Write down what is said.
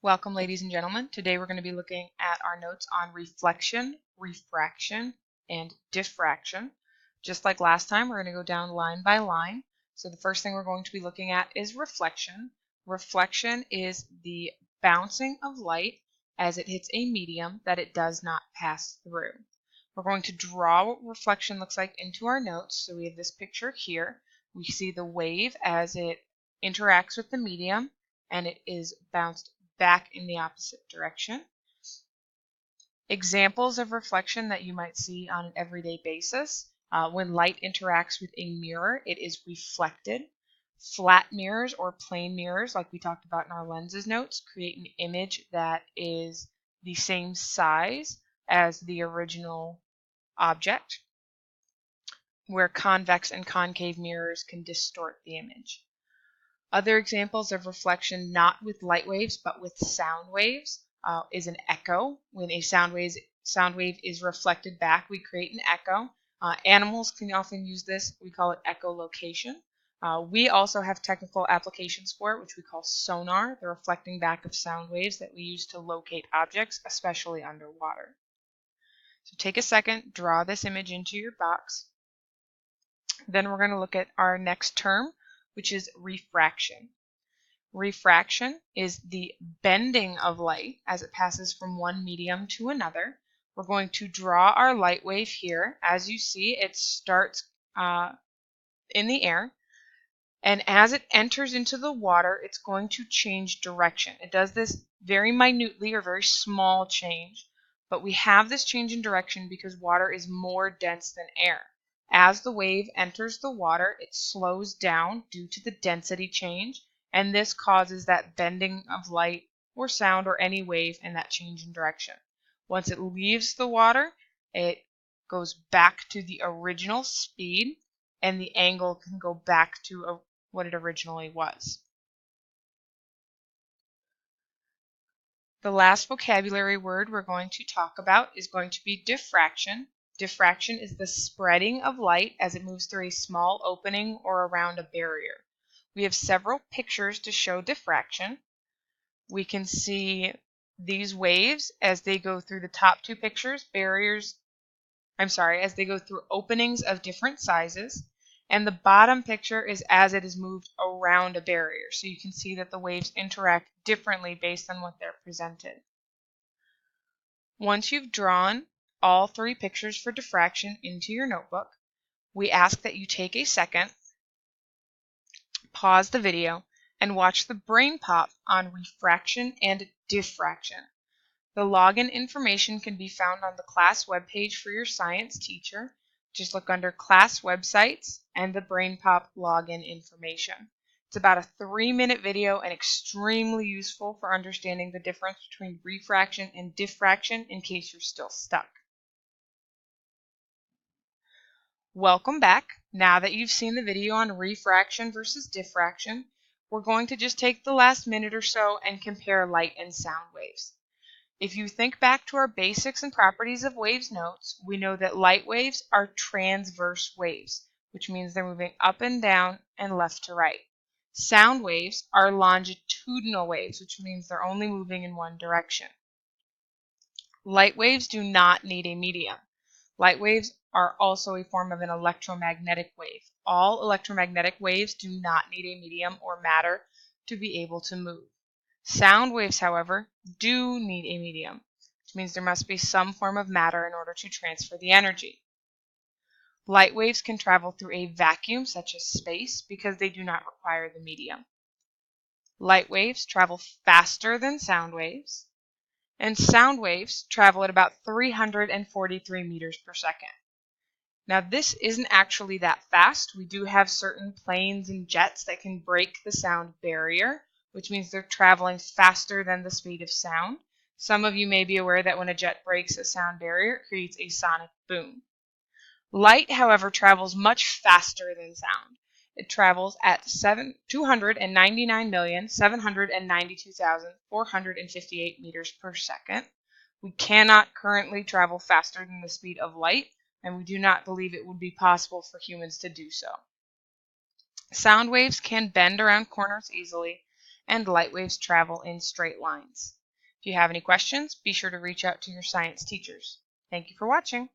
Welcome, ladies and gentlemen. Today we're going to be looking at our notes on reflection, refraction, and diffraction. Just like last time, we're going to go down line by line. So the first thing we're going to be looking at is reflection. Reflection is the bouncing of light as it hits a medium that it does not pass through. We're going to draw what reflection looks like into our notes. So we have this picture here. We see the wave as it interacts with the medium and it is bounced back in the opposite direction. Examples of reflection that you might see on an everyday basis. When light interacts with a mirror, it is reflected. Flat mirrors or plane mirrors, like we talked about in our lenses notes, create an image that is the same size as the original object, where convex and concave mirrors can distort the image. Other examples of reflection not with light waves but with sound waves is an echo. When a sound wave is reflected back, we create an echo. Animals can often use this. We call it echolocation. We also have technical applications for it, which we call sonar, the reflecting back of sound waves that we use to locate objects, especially underwater. So take a second, draw this image into your box. Then we're going to look at our next term, which is refraction. Refraction is the bending of light as it passes from one medium to another. We're going to draw our light wave here. As you see, it starts in the air, and as it enters into the water, it's going to change direction. It does this very minutely or very small change, but we have this change in direction because water is more dense than air. As the wave enters the water, it slows down due to the density change, and this causes that bending of light or sound or any wave and that change in direction. Once it leaves the water, it goes back to the original speed, and the angle can go back to what it originally was. The last vocabulary word we're going to talk about is going to be diffraction. Diffraction is the spreading of light as it moves through a small opening or around a barrier. We have several pictures to show diffraction. We can see these waves as they go through the top two pictures, as they go through openings of different sizes. And the bottom picture is as it is moved around a barrier. So you can see that the waves interact differently based on what they're presented. Once you've drawn all three pictures for diffraction into your notebook, we ask that you take a second, pause the video, and watch the brain pop on refraction and diffraction. The login information can be found on the class webpage for your science teacher. Just look under class websites and the brain pop login information. It's about a 3-minute video and extremely useful for understanding the difference between refraction and diffraction in case you're still stuck. Welcome back. Now that you've seen the video on refraction versus diffraction, we're going to just take the last minute or so and compare light and sound waves. If you think back to our basics and properties of waves notes, we know that light waves are transverse waves, which means they're moving up and down and left to right. Sound waves are longitudinal waves, which means they're only moving in one direction. Light waves do not need a medium. Light waves are also a form of an electromagnetic wave. All electromagnetic waves do not need a medium or matter to be able to move. Sound waves, however, do need a medium, which means there must be some form of matter in order to transfer the energy. Light waves can travel through a vacuum, such as space, because they do not require the medium. Light waves travel faster than sound waves, and sound waves travel at about 343 meters per second. Now, this isn't actually that fast. We do have certain planes and jets that can break the sound barrier, which means they're traveling faster than the speed of sound. Some of you may be aware that when a jet breaks a sound barrier, it creates a sonic boom. Light, however, travels much faster than sound. It travels at 299,792,458 meters per second. We cannot currently travel faster than the speed of light, and we do not believe it would be possible for humans to do so. Sound waves can bend around corners easily, and light waves travel in straight lines. If you have any questions, be sure to reach out to your science teachers. Thank you for watching.